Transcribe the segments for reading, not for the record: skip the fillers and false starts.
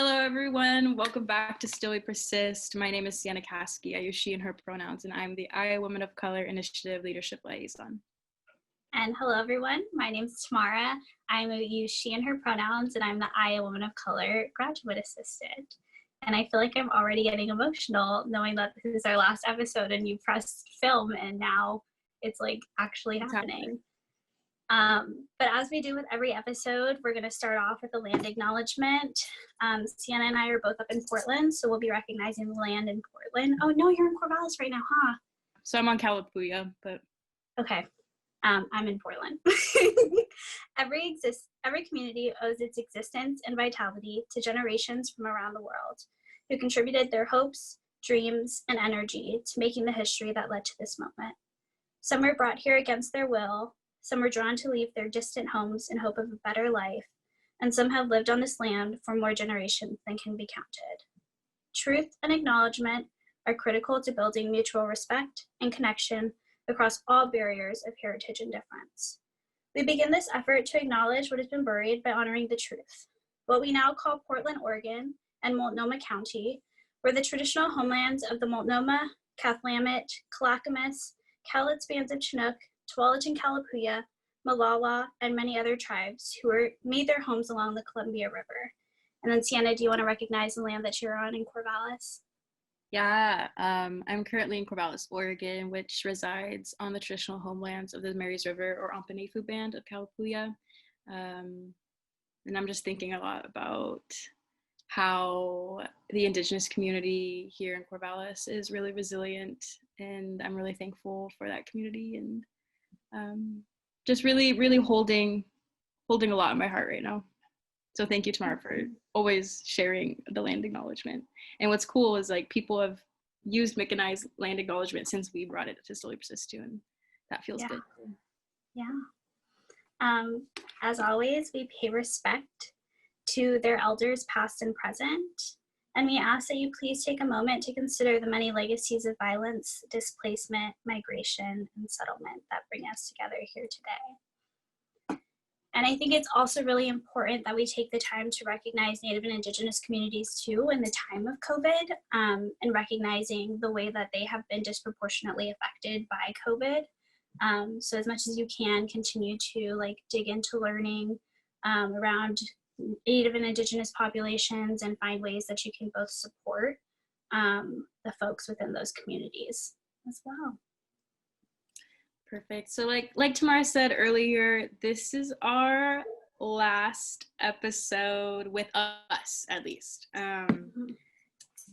Hello, everyone. Welcome back to Still We Persist. My name is Sienna Kaske. I use she and her pronouns, and I'm the I, Women of Color Initiative Leadership Liaison. And hello, everyone. My name is Tamara. I use she and her pronouns, and I'm the I, Woman of Color Graduate Assistant. And I feel like I'm already getting emotional knowing that this is our last episode and you pressed film and now it's like actually happening. But as we do with every episode, we're going to start off with a land acknowledgement. Sienna and I are both up in Portland, so we'll be recognizing the land in Portland. Oh, no, you're in Corvallis right now, huh? So I'm on Calapooya, but... Okay. I'm in Portland. Every community owes its existence and vitality to generations from around the world who contributed their hopes, dreams, and energy to making the history that led to this moment. Some were brought here against their will, some were drawn to leave their distant homes in hope of a better life, and some have lived on this land for more generations than can be counted. Truth and acknowledgement are critical to building mutual respect and connection across all barriers of heritage and difference. We begin this effort to acknowledge what has been buried by honoring the truth. What we now call Portland, Oregon, and Multnomah County were the traditional homelands of the Multnomah, Cathlamet, Clackamas, Cowlitz bands of Chinook, Tuwalach and Calapooya, Molalla, and many other tribes who made their homes along the Columbia River. And then Sienna, do you want to recognize the land that you're on in Corvallis? Yeah, I'm currently in Corvallis, Oregon, which resides on the traditional homelands of the Marys River or Ampanefu band of Calapooya. And I'm just thinking a lot about how the Indigenous community here in Corvallis is really resilient, and I'm really thankful for that community, and just really holding a lot in my heart right now. So thank you, Tamara, for always sharing the land acknowledgement. And what's cool is like people have used mechanized land acknowledgement since we brought it to Still We Persist too, and that feels good. Yeah. As always, we pay respect to their elders past and present, and we ask that you please take a moment to consider the many legacies of violence, displacement, migration, and settlement that bring us together here today. And I think it's also really important that we take the time to recognize Native and Indigenous communities too in the time of COVID, and recognizing the way that they have been disproportionately affected by COVID. So as much as you can, continue to like dig into learning around Native and Indigenous populations and find ways that you can both support the folks within those communities as well. Perfect. So like Tamara said earlier, this is our last episode with us, at least.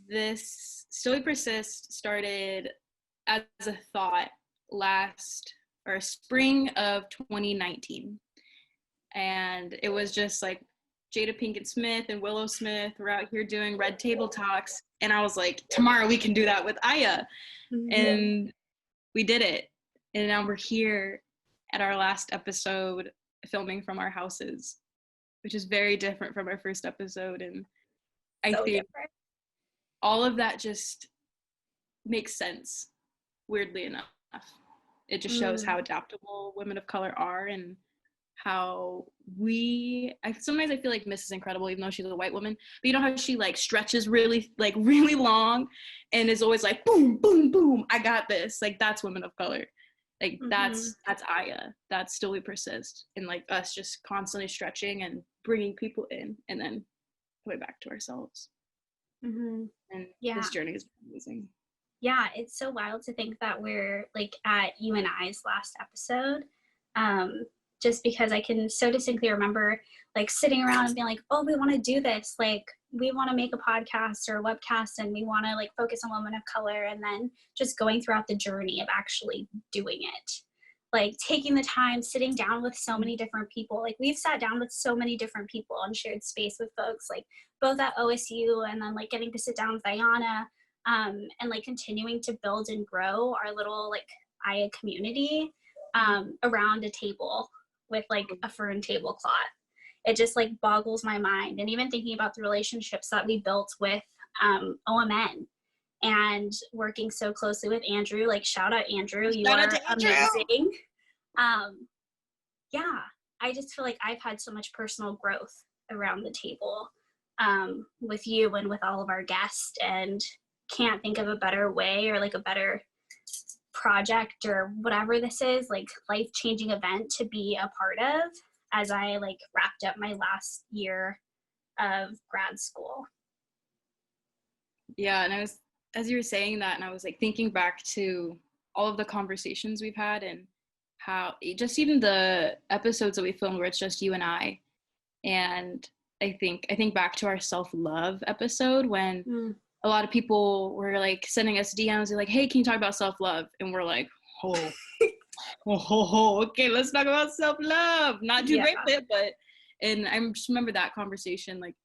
This Still We Persist started as a thought spring of 2019. And it was just like Jada Pinkett Smith and Willow Smith were out here doing red table talks. And I was like, Tamara, we can do that with Aya. Mm-hmm. And we did it. And now we're here at our last episode filming from our houses, which is very different from our first episode. And I think all of that just makes sense, weirdly enough. It just shows how adaptable women of color are, and how sometimes I feel like Miss is incredible, even though she's a white woman, but you know how she like stretches really long and is always like, boom, boom, boom, I got this. Like that's women of color. Like that's Aya, that's Still We Persist, and like us just constantly stretching and bringing people in and then going back to ourselves. And this journey is amazing. Yeah, it's so wild to think that we're like at you and I's last episode, just because I can so distinctly remember like sitting around and being like, oh, we want to do this, like we want to make a podcast or a webcast and we want to like focus on women of color, and then just going throughout the journey of actually doing it, like taking the time, sitting down with so many different people. Like we've sat down with so many different people and shared space with folks like both at OSU, and then like getting to sit down with Ayana, and like continuing to build and grow our little like Aya community around a table with like a fern tablecloth. It just like boggles my mind. And even thinking about the relationships that we built with OMN and working so closely with Andrew, like shout out Andrew, you are amazing. Yeah, I just feel like I've had so much personal growth around the table with you and with all of our guests, and can't think of a better way or like a better project or whatever this is, like life-changing event to be a part of as I like wrapped up my last year of grad school. Yeah, and I was, as you were saying that, and I was like thinking back to all of the conversations we've had and how just even the episodes that we filmed where it's just you and I. And I think back to our self-love episode when a lot of people were like sending us DMs and like, hey, can you talk about self-love? And we're like, okay, let's talk about self-love. Not too great with it, but, and I just remember that conversation, like,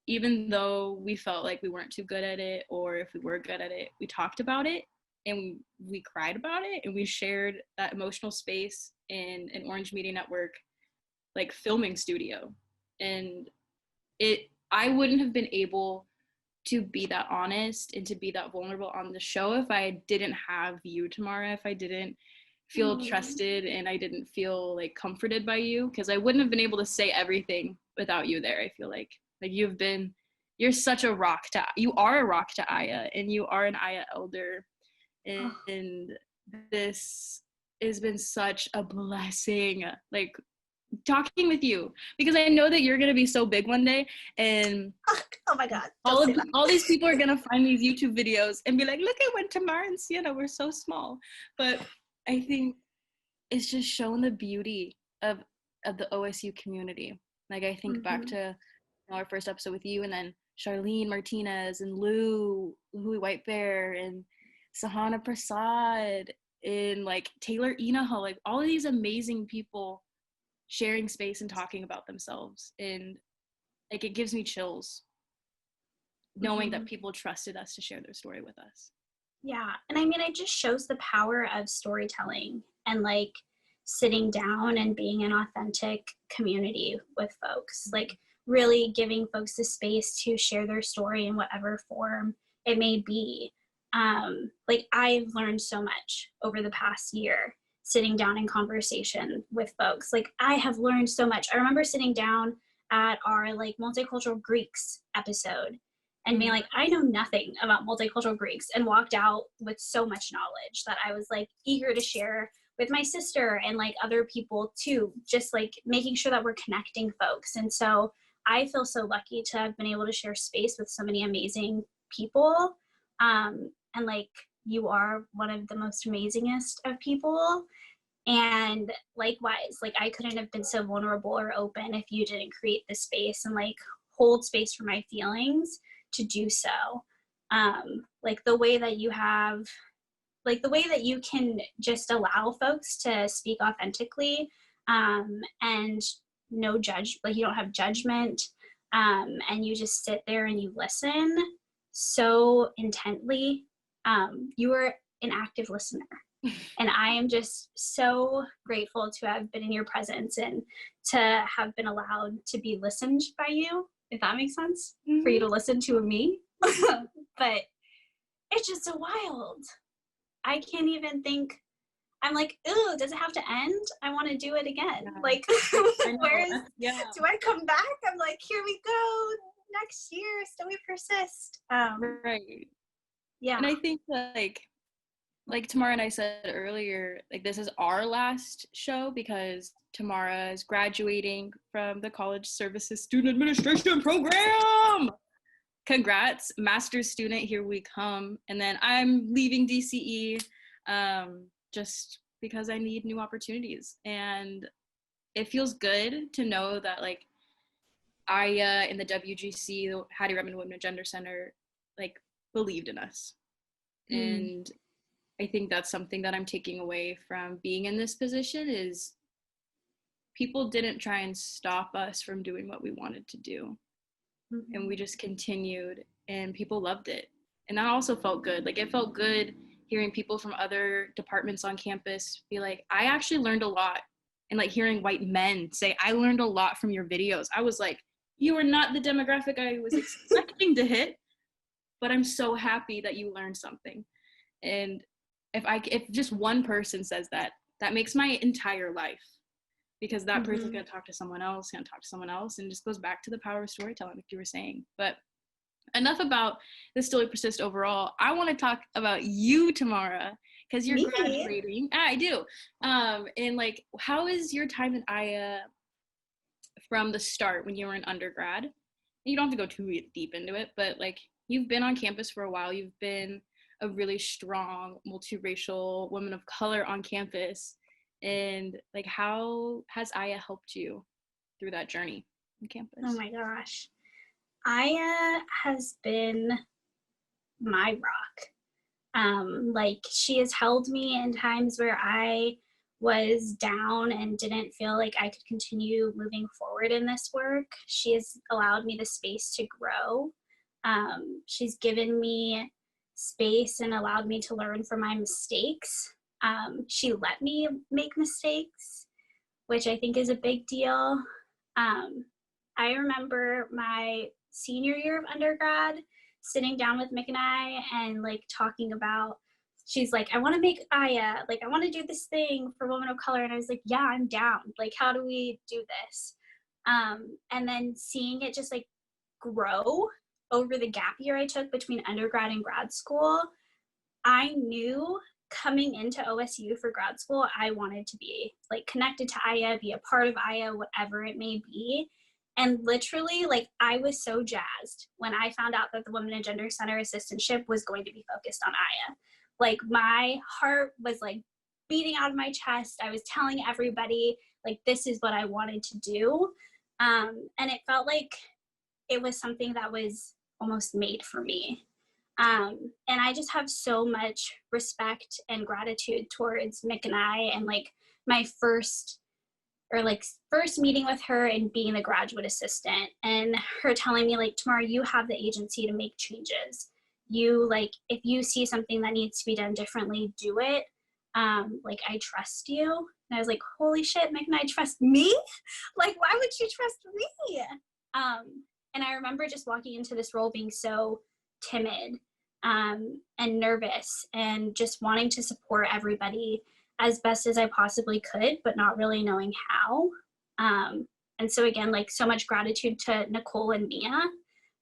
even though we felt like we weren't too good at it, or if we were good at it, we talked about it and we cried about it, and we shared that emotional space in an Orange Media Network like filming studio. And I wouldn't have been able to be that honest and to be that vulnerable on the show if I didn't have you, Tamara, if I didn't feel trusted and I didn't feel like comforted by you, because I wouldn't have been able to say everything without you there. I feel like you're such a rock to, you are a rock to Aya, and you are an Aya elder. And this has been such a blessing, like talking with you, because I know that you're going to be so big one day, and oh my God, all these people are going to find these YouTube videos and be like, look at when Tamara and Sienna were so small. But I think it's just shown the beauty of the OSU community. Like I think back to our first episode with you, and then Charlene Martinez and Louie White Bear and Sahana Prasad and like Taylor Inaho, like all of these amazing people sharing space and talking about themselves. And like it gives me chills knowing that people trusted us to share their story with us. Yeah, and I mean, it just shows the power of storytelling and like sitting down and being an authentic community with folks, like really giving folks the space to share their story in whatever form it may be. Like I've learned so much over the past year sitting down in conversation with folks. Like I have learned so much. I remember sitting down at our like multicultural Greeks episode and being like, I know nothing about multicultural Greeks, and walked out with so much knowledge that I was like eager to share with my sister and like other people too, just like making sure that we're connecting folks. And so I feel so lucky to have been able to share space with so many amazing people. And like you are one of the most amazingest of people. And likewise, like I couldn't have been so vulnerable or open if you didn't create the space and like hold space for my feelings to do so. Like the way that you have, like the way that you can just allow folks to speak authentically, and no judge, like you don't have judgment, and you just sit there and you listen so intently. You are an active listener. And I am just so grateful to have been in your presence and to have been allowed to be listened by you, if that makes sense, for you to listen to me. But it's just so wild. I can't even think. I'm like, ooh, does it have to end? I want to do it again. Yeah. Like, do I come back? I'm like, here we go. Next year, still we persist. Right. Yeah. And I think like Tamara and I said earlier, like this is our last show because Tamara is graduating from the College Services Student Administration program. Congrats, master's student, here we come. And then I'm leaving DCE just because I need new opportunities. And it feels good to know that like Aya in the WGC, the Hattie Redmond Women and Gender Center, like believed in us. And I think that's something that I'm taking away from being in this position is people didn't try and stop us from doing what we wanted to do. And we just continued, and people loved it. And that also felt good. Like it felt good hearing people from other departments on campus be like, I actually learned a lot. And like hearing white men say, I learned a lot from your videos. I was like, you are not the demographic I was expecting to hit, but I'm so happy that you learned something. And if just one person says that, that makes my entire life. because that person's going to talk to someone else, and it just goes back to the power of storytelling, like you were saying. But enough about the Still Persist overall. I want to talk about you, Tamara, because you're graduating. I do. And like, how is your time at Aya from the start when you were an undergrad? You don't have to go too deep into it, but like, you've been on campus for a while. You've been a really strong multiracial woman of color on campus. And like, how has Aya helped you through that journey on campus? Oh my gosh. Aya has been my rock. Like, she has held me in times where I was down and didn't feel like I could continue moving forward in this work. She has allowed me the space to grow. She's given me space and allowed me to learn from my mistakes. She let me make mistakes, which I think is a big deal. I remember my senior year of undergrad sitting down with Mick and I and like talking about, she's like, I want to make Aya, like, I want to do this thing for women of color. And I was like, yeah, I'm down. Like, how do we do this? And then seeing it just like grow over the gap year I took between undergrad and grad school, I knew coming into OSU for grad school, I wanted to be like connected to Aya, be a part of Aya, whatever it may be. And literally, like, I was so jazzed when I found out that the Women and Gender Center assistantship was going to be focused on Aya. Like, my heart was like beating out of my chest. I was telling everybody, like, this is what I wanted to do. And it felt like it was something that was almost made for me. And I just have so much respect and gratitude towards Mick and I, and like my first meeting with her and being the graduate assistant, and her telling me like, Tamara, you have the agency to make changes. You, like, if you see something that needs to be done differently, do it. Like, I trust you. And I was like, holy shit, Mick and I trust me? Like, why would you trust me? And I remember just walking into this role being so timid and nervous and just wanting to support everybody as best as I possibly could, but not really knowing how. And so again, like, so much gratitude to Nicole and Mia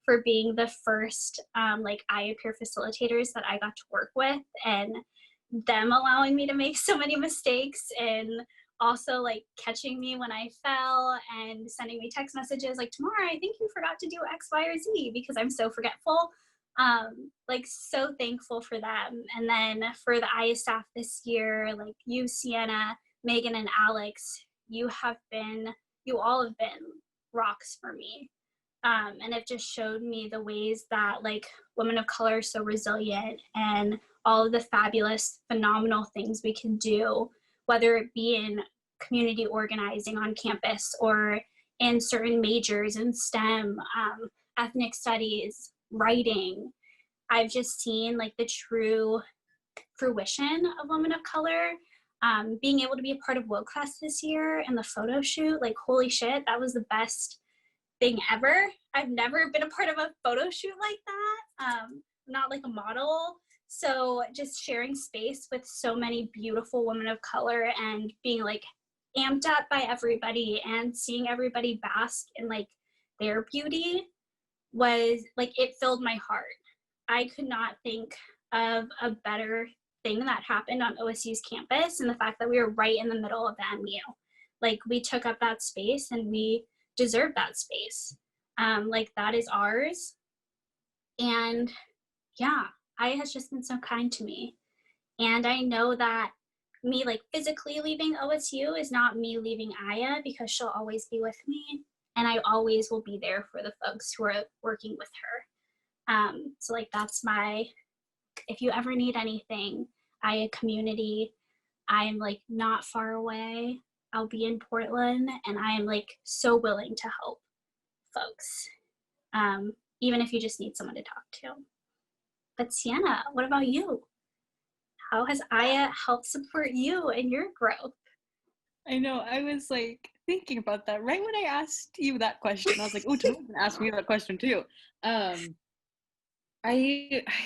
for being the first like Aya peer facilitators that I got to work with, and them allowing me to make so many mistakes, and also like catching me when I fell and sending me text messages like, Tamara, I think you forgot to do X, Y, or Z, because I'm so forgetful. Like, so thankful for them. And then for the Aya staff this year, like you, Sienna, Megan, and Alex, you all have been rocks for me. And it just showed me the ways that like women of color are so resilient, and all of the fabulous, phenomenal things we can do, whether it be in community organizing on campus or in certain majors in STEM, ethnic studies, writing. I've just seen like the true fruition of women of color. Being able to be a part of World Class this year and the photo shoot, like, holy shit, that was the best thing ever. I've never been a part of a photo shoot like that. Not like a model. So just sharing space with so many beautiful women of color and being like amped up by everybody and seeing everybody bask in like their beauty was like, it filled my heart. I could not think of a better thing that happened on OSU's campus, and the fact that we were right in the middle of the MU. Like, we took up that space and we deserve that space. Like, that is ours. And yeah, Aya has just been so kind to me. And I know that me like physically leaving OSU is not me leaving Aya, because she'll always be with me, and I always will be there for the folks who are working with her. So like, that's if you ever need anything, Aya community, I'm like not far away. I'll be in Portland, and I am like so willing to help folks, even if you just need someone to talk to. But Sienna, what about you? How has Aya helped support you in your growth? I know, I was like thinking about that right when I asked you that question. I was like, oh, Tamara's gonna ask me that question too. I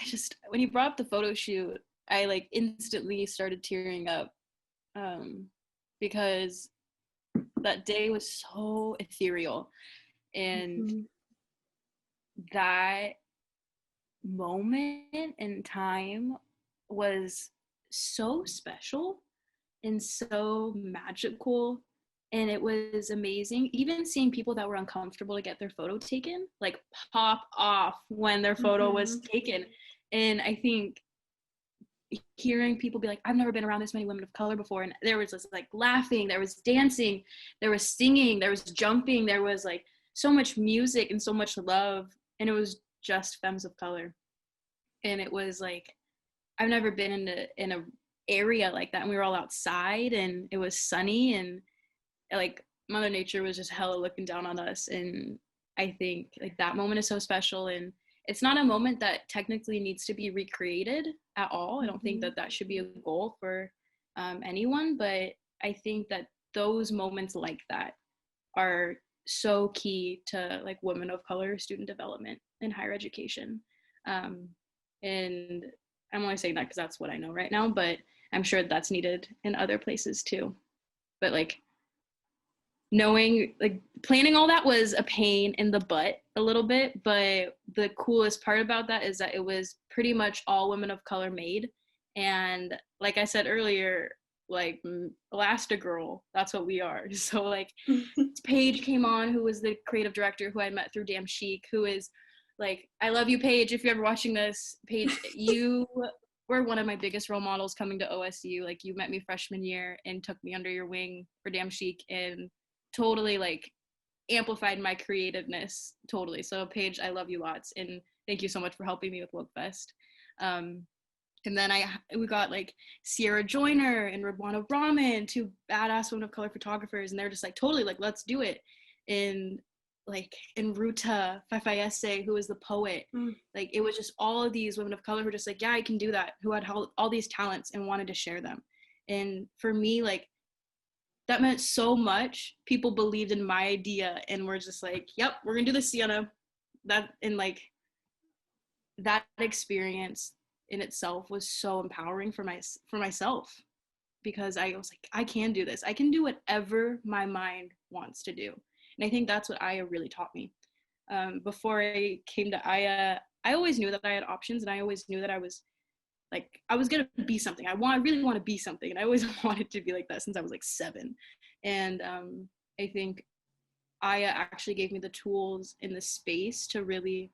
just, when you brought up the photo shoot, I like instantly started tearing up, because that day was so ethereal. And that moment in time was so special and so magical, and it was amazing. Even seeing people that were uncomfortable to get their photo taken like pop off when their photo was taken. And I think hearing people be like, I've never been around this many women of color before, and there was this like laughing, there was dancing, there was singing, there was jumping, there was like so much music and so much love, and it was just femmes of color. And it was like, I've never been in a area like that, and we were all outside and it was sunny, and like Mother Nature was just hella looking down on us. And I think like that moment is so special, and it's not a moment that technically needs to be recreated at all. I don't think that that should be a goal for anyone, but I think that those moments like that are so key to like women of color student development in higher education. And I'm only saying that because that's what I know right now, but I'm sure that's needed in other places too. But like knowing, like planning all that was a pain in the butt a little bit, but the coolest part about that is that it was pretty much all women of color made. And like I said earlier, like Elastigirl, that's what we are. So like Paige came on, who was the creative director who I met through Damn Chic, who is like, I love you, Paige. If you're ever watching this, Paige, you were one of my biggest role models coming to OSU. Like you met me freshman year and took me under your wing for Damn Chic and totally like amplified my creativeness totally. So Paige, I love you lots, and thank you so much for helping me with Woke Fest. And then we got like Sierra Joyner and Radwana Brahman, two badass women of color photographers, and they're just like totally like, let's do it. And like in Ruta Fafayese, who is the poet, like it was just all of these women of color who were just like, yeah, I can do that, who had all these talents and wanted to share them. And for me, like that meant so much. People believed in my idea and were just like, yep, we're gonna do this, Sienna. That, and like that experience in itself was so empowering for myself, because I was like, I can do this. I can do whatever my mind wants to do. And I think that's what Aya really taught me. Before I came to Aya, I always knew that I had options, and I always knew that I was gonna be something. I really want to be something, and I always wanted to be like that since I was like 7. And I think Aya actually gave me the tools in the space to really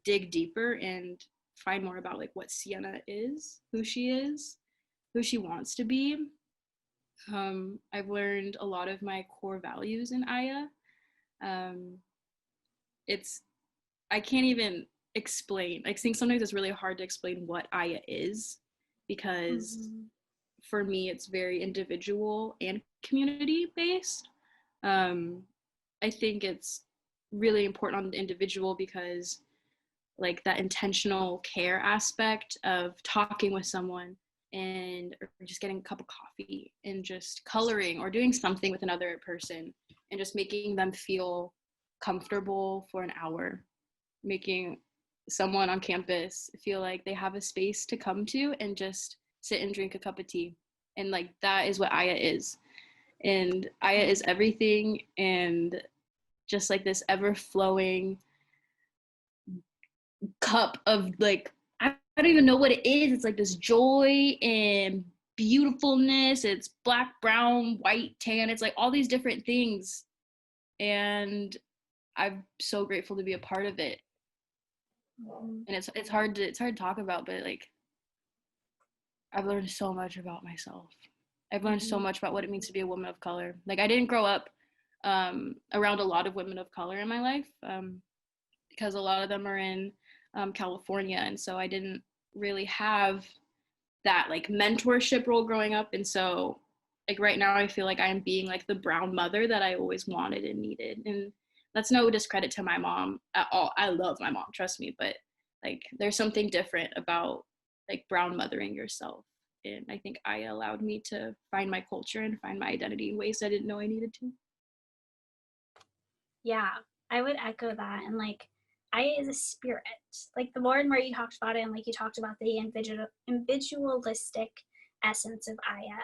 dig deeper and find more about like what Sienna is, who she wants to be. I've learned a lot of my core values in Aya. I can't even explain. I think sometimes it's really hard to explain what Aya is, because for me it's very individual and community based. I think it's really important on the individual because like that intentional care aspect of talking with someone and or just getting a cup of coffee and just coloring or doing something with another person and just making them feel comfortable for an hour, making someone on campus feel like they have a space to come to and just sit and drink a cup of tea. And like that is what Aya is. And Aya is everything, and just like this ever flowing cup of like, I don't even know what it is. It's like this joy and beautifulness. It's black, brown, white, tan. It's like all these different things. And I'm so grateful to be a part of it. And it's hard to talk about, but like I've learned so much about myself. I've learned so much about what it means to be a woman of color. Like I didn't grow up around a lot of women of color in my life, because a lot of them are in California, and so I didn't really have that like mentorship role growing up. And so like right now I feel like I am being like the brown mother that I always wanted and needed. And that's no discredit to my mom at all. I love my mom, trust me, but like there's something different about like brown mothering yourself. And I think Aya allowed me to find my culture and find my identity in ways I didn't know I needed to. Yeah, I would echo that. And like Aya is a spirit. Like the more and more you talked about it, and like you talked about the individualistic essence of Aya,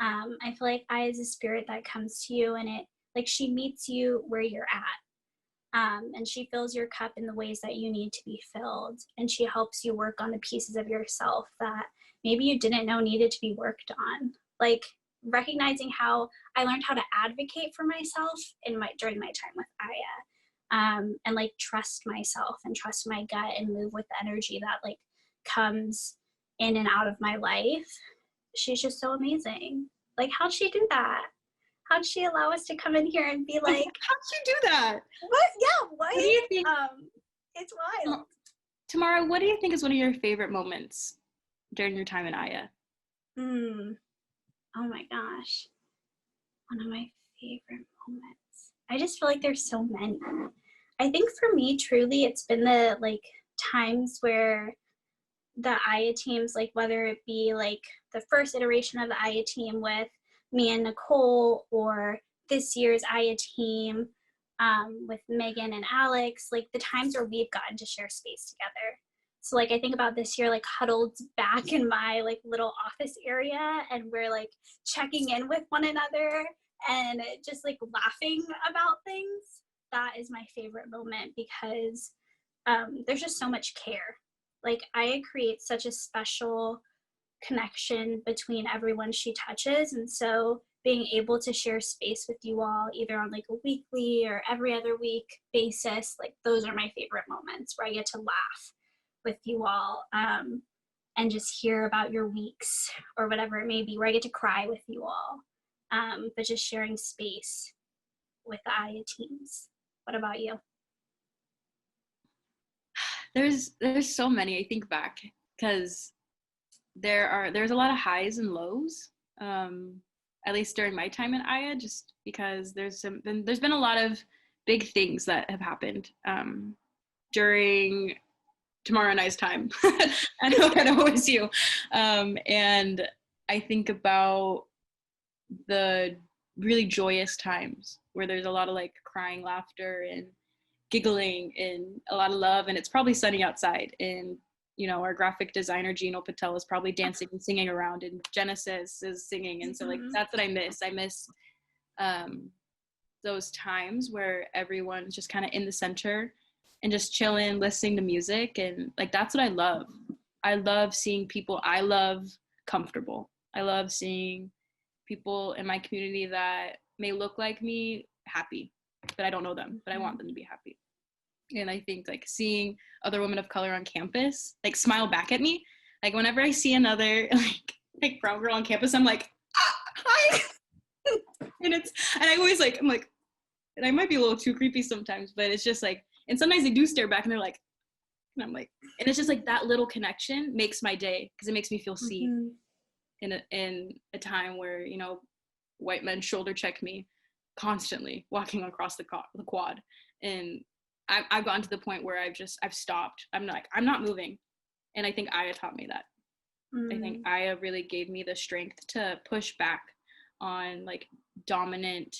I feel like I is a spirit that comes to you, and it like she meets you where you're at. And she fills your cup in the ways that you need to be filled. And she helps you work on the pieces of yourself that maybe you didn't know needed to be worked on. Like recognizing how I learned how to advocate for myself during my time with Aya. And like trust myself and trust my gut and move with the energy that like comes in and out of my life. She's just so amazing. Like, how'd she do that? How'd she allow us to come in here and be like, how'd she do that? What? Yeah, what? What do you think? It's wild. Tamara, what do you think is one of your favorite moments during your time in Aya? Oh my gosh. One of my favorite moments. I just feel like there's so many. I think for me, truly, it's been the like times where the Aya teams, like whether it be like the first iteration of the Aya team with me and Nicole, or this year's Aya team with Megan and Alex, like the times where we've gotten to share space together. So like I think about this year, like huddled back in my like little office area, and we're like checking in with one another and just like laughing about things. That is my favorite moment because there's just so much care. Like Aya creates such a special connection between everyone she touches, and so being able to share space with you all either on like a weekly or every other week basis, like those are my favorite moments where I get to laugh with you all and just hear about your weeks or whatever it may be, where I get to cry with you all, but just sharing space with the Aya teams. What about you? There's so many. I think back because there's a lot of highs and lows, at least during my time in Aya, just because there's been a lot of big things that have happened during Tamara and I's time at OSU, and I think about the really joyous times where there's a lot of like crying laughter and giggling and a lot of love, and it's probably sunny outside, and you know, our graphic designer Gino Patel is probably dancing and singing around, and Genesis is singing, and so like that's what I miss those times where everyone's just kind of in the center and just chilling, listening to music, and like that's what I love seeing people I love comfortable. I love seeing people in my community that may look like me happy, but I don't know them, but I want them to be happy. And I think like seeing other women of color on campus like smile back at me, like whenever I see another like brown girl on campus, I'm like, hi. and I always like, I'm like, and I might be a little too creepy sometimes, but it's just like, and sometimes they do stare back and they're like, and I'm like, and it's just like that little connection makes my day because it makes me feel seen in a time where, you know, white men shoulder check me constantly walking across the quad. And I've gotten to the point where I've stopped. I'm not moving. And I think Aya taught me that. I think Aya really gave me the strength to push back on like dominant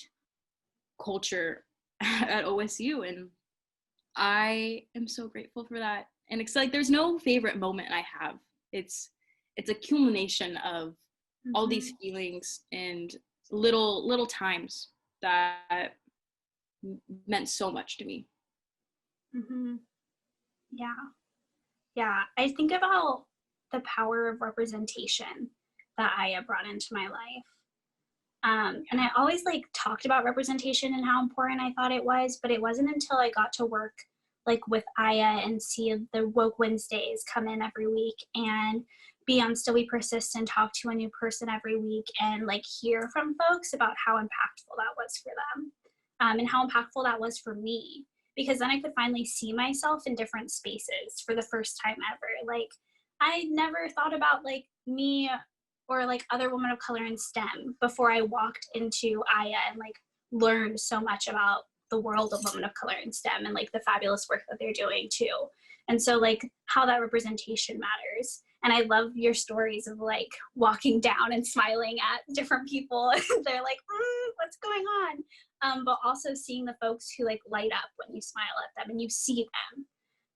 culture at OSU. And I am so grateful for that. And it's like, there's no favorite moment I have. It's a culmination of all these feelings and little times that meant so much to me. Yeah. I think about the power of representation that Aya brought into my life. And I always like talked about representation and how important I thought it was, but it wasn't until I got to work like with Aya and see the Woke Wednesdays come in every week and be on Still We Persist and talk to a new person every week and like hear from folks about how impactful that was for them, and how impactful that was for me, because then I could finally see myself in different spaces for the first time ever. Like I never thought about like me or like other women of color in STEM before I walked into Aya and like learned so much about the world of women of color in STEM and like the fabulous work that they're doing too. And so like how that representation matters. And I love your stories of like walking down and smiling at different people. They're like, what's going on? But also seeing the folks who like light up when you smile at them and you see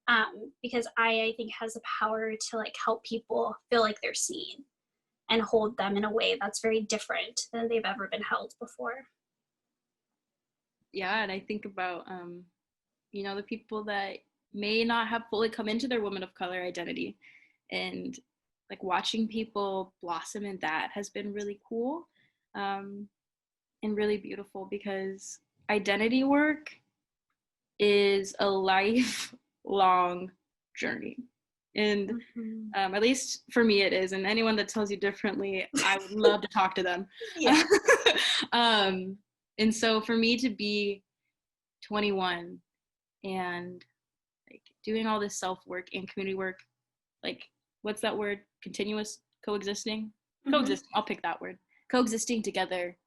them. Because I think has the power to like help people feel like they're seen. and hold them in a way that's very different than they've ever been held before. Yeah, and I think about, you know, the people that may not have fully come into their woman of color identity, and like watching people blossom in that has been really cool, and really beautiful, because identity work is a lifelong journey. And at least for me it is, and anyone that tells you differently, I would love to talk to them. Yeah. And so for me to be 21 and like doing all this self-work and community work, like, what's that word, continuous coexisting, I'll pick that word, coexisting together,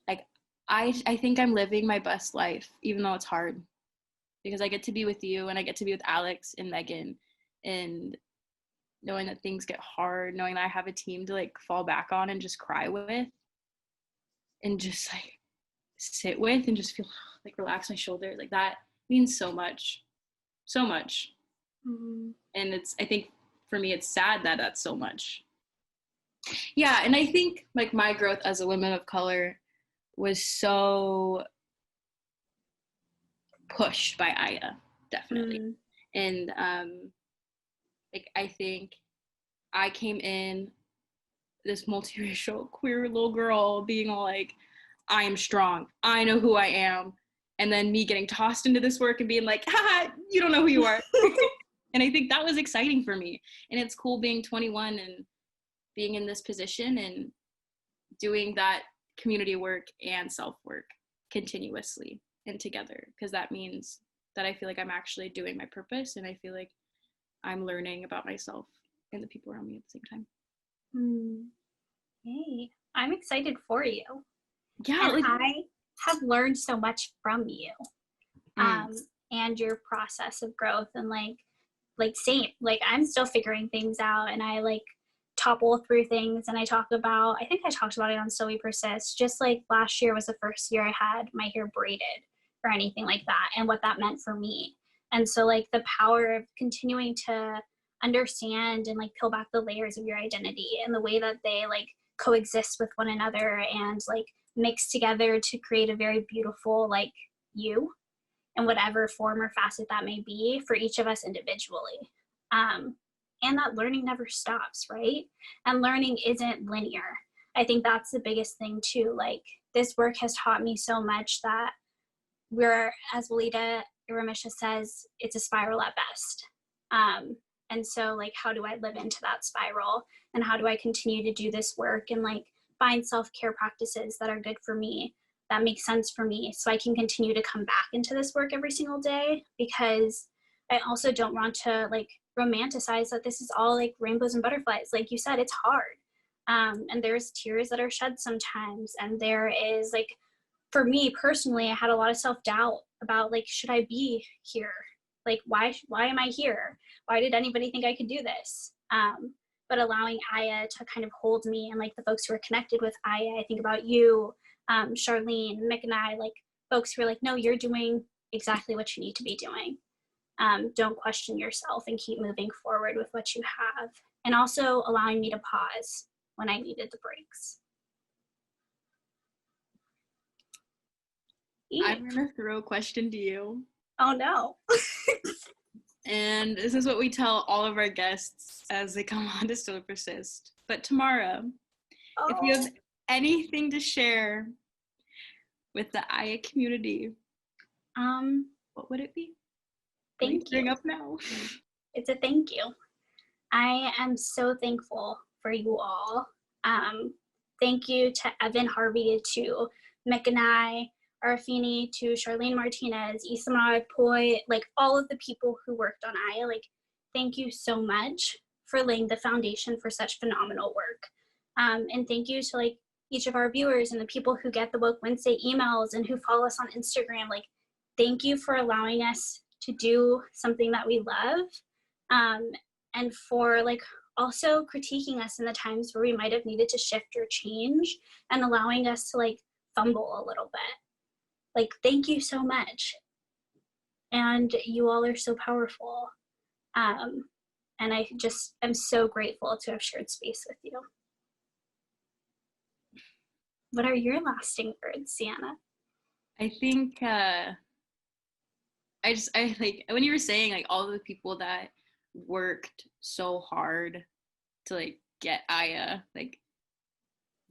like I think I'm living my best life, even though it's hard, because I get to be with you, and I get to be with Alex and Megan, and knowing that things get hard, knowing that I have a team to like fall back on and just cry with, and just like sit with, and just feel like relax my shoulders, like that means so much. And it's, I think for me it's sad that that's so much. Yeah, and I think like my growth as a woman of color was so pushed by Aya, definitely. And like I think I came in this multiracial queer little girl being all like, I am strong, I know who I am, and then me getting tossed into this work and being like, haha, you don't know who you are. And I think that was exciting for me, and it's cool being 21 and being in this position and doing that community work and self-work continuously and together, because that means that I feel like I'm actually doing my purpose, and I feel like I'm learning about myself and the people around me at the same time. Yay. I'm excited for you. Yeah, and I have learned so much from you, and your process of growth, and like same, like I'm still figuring things out, and I like topple through things, and I talked about it on So We Persist, just like last year was the first year I had my hair braided or anything like that, and what that meant for me. And so like the power of continuing to understand and like peel back the layers of your identity and the way that they like coexist with one another and like mix together to create a very beautiful like you in whatever form or facet that may be for each of us individually. And that learning never stops, right? And learning isn't linear. I think that's the biggest thing too. Like this work has taught me so much that we're, as Walida Iramisha says, it's a spiral at best. And so like, how do I live into that spiral? And how do I continue to do this work and like find self-care practices that are good for me, that make sense for me, so I can continue to come back into this work every single day? Because I also don't want to like romanticize that this is all like rainbows and butterflies. Like you said, it's hard. And there's tears that are shed sometimes. And there is like, for me personally, I had a lot of self-doubt about like, should I be here? Like, why am I here? Why did anybody think I could do this? But allowing Aya to kind of hold me, and like the folks who are connected with Aya, I think about you, Charlene, Mick, and I, like folks who are like, no, you're doing exactly what you need to be doing. Don't question yourself and keep moving forward with what you have. And also allowing me to pause when I needed the breaks. I'm gonna throw a question to you. Oh no. And this is what we tell all of our guests as they come on to Still Persist. But Tamara, if you have anything to share with the Aya community, what would it be? Thank you. Bring up now. It's a thank you. I am so thankful for you all. Thank you to Evan Harvey, to Mick and I, Arafini, to Charlene Martinez, Isamar Poi, like all of the people who worked on Aya. Like, thank you so much for laying the foundation for such phenomenal work. And thank you to like each of our viewers and the people who get the Woke Wednesday emails and who follow us on Instagram. Like, thank you for allowing us to do something that we love, and for like also critiquing us in the times where we might have needed to shift or change, and allowing us to like fumble a little bit. Like, thank you so much. And you all are so powerful. And I just am so grateful to have shared space with you. What are your lasting words, Sienna? I think I like when you were saying like all the people that worked so hard to like get Aya, like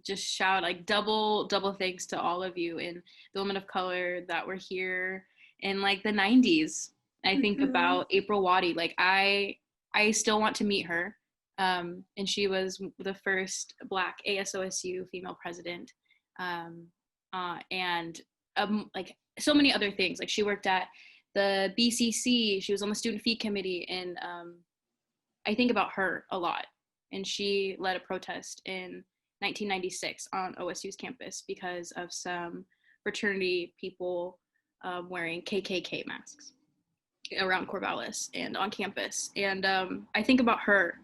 just shout like double thanks to all of you and the women of color that were here in like the 90s. I think about April Waddy, like I still want to meet her, and she was the first Black ASOSU female president, and like so many other things. Like she worked at the BCC, she was on the student fee committee, and I think about her a lot. And she led a protest in 1996 on OSU's campus because of some fraternity people wearing KKK masks around Corvallis and on campus. And I think about her,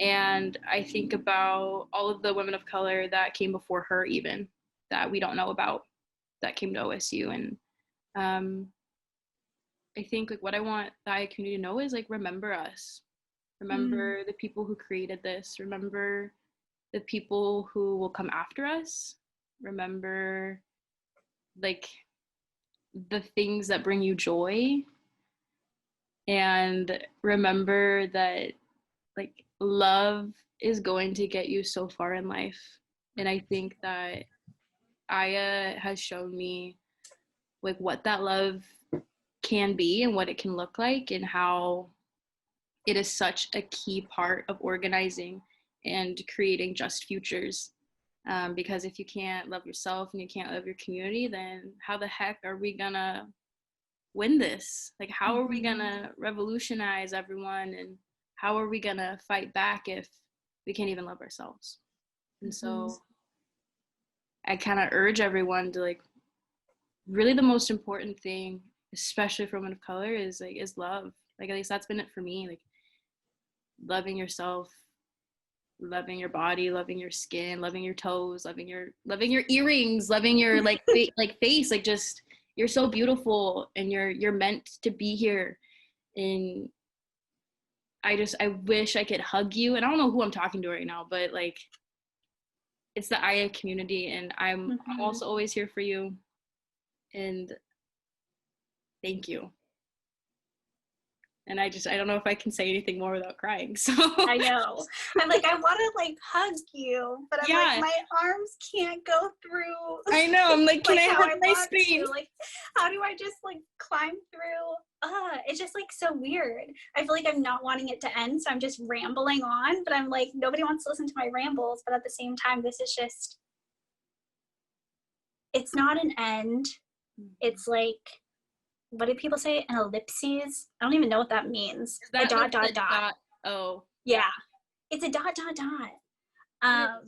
and I think about all of the women of color that came before her, even that we don't know about, that came to OSU. And I think like what I want the IA community to know is like, remember us, remember the people who created this, remember the people who will come after us, remember like the things that bring you joy, and remember that like love is going to get you so far in life. And I think that Aya has shown me like what that love can be and what it can look like, and how it is such a key part of organizing and creating just futures. Because if you can't love yourself and you can't love your community, then how the heck are we gonna win this? Like, how are we gonna revolutionize everyone, and how are we gonna fight back if we can't even love ourselves? And so I kind of urge everyone to like, really the most important thing, especially for women of color, is love. Like, at least that's been it for me. Like, loving yourself, loving your body, loving your skin, loving your toes, loving your earrings, loving your like face. Like, just, you're so beautiful, and you're meant to be here. And I wish I could hug you. And I don't know who I'm talking to right now, but like, it's the IA community, and I'm also always here for you. And thank you. And I don't know if I can say anything more without crying. So I know. I'm like, I want to like hug you, but I'm like, my arms can't go through. I know. I'm like, can I have my screen? Like, how do I just like climb through? It's just like so weird. I feel like I'm not wanting it to end, so I'm just rambling on, but I'm like, nobody wants to listen to my rambles. But at the same time, this is just, it's not an end. It's like, what do people say? An ellipses? I don't even know what that means. A dot, dot, dot. Oh. Yeah. It's a dot, dot, dot.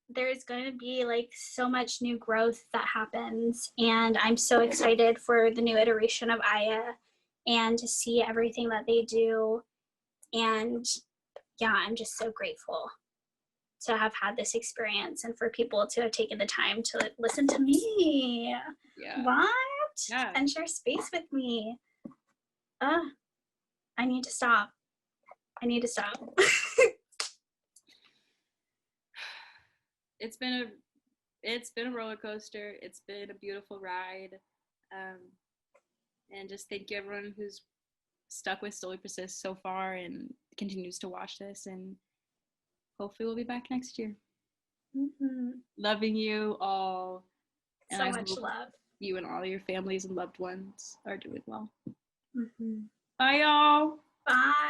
There's going to be like so much new growth that happens. And I'm so excited for the new iteration of Aya and to see everything that they do. And yeah, I'm just so grateful to have had this experience and for people to have taken the time to listen to me. Yeah. What? Yeah. And share space with me. I need to stop. It's been a roller coaster. It's been a beautiful ride. And just thank you everyone who's stuck with Slowly Persist so far and continues to watch this, and hopefully we'll be back next year. Loving you all. So much love. You and all your families and loved ones are doing well. Bye, y'all. Bye.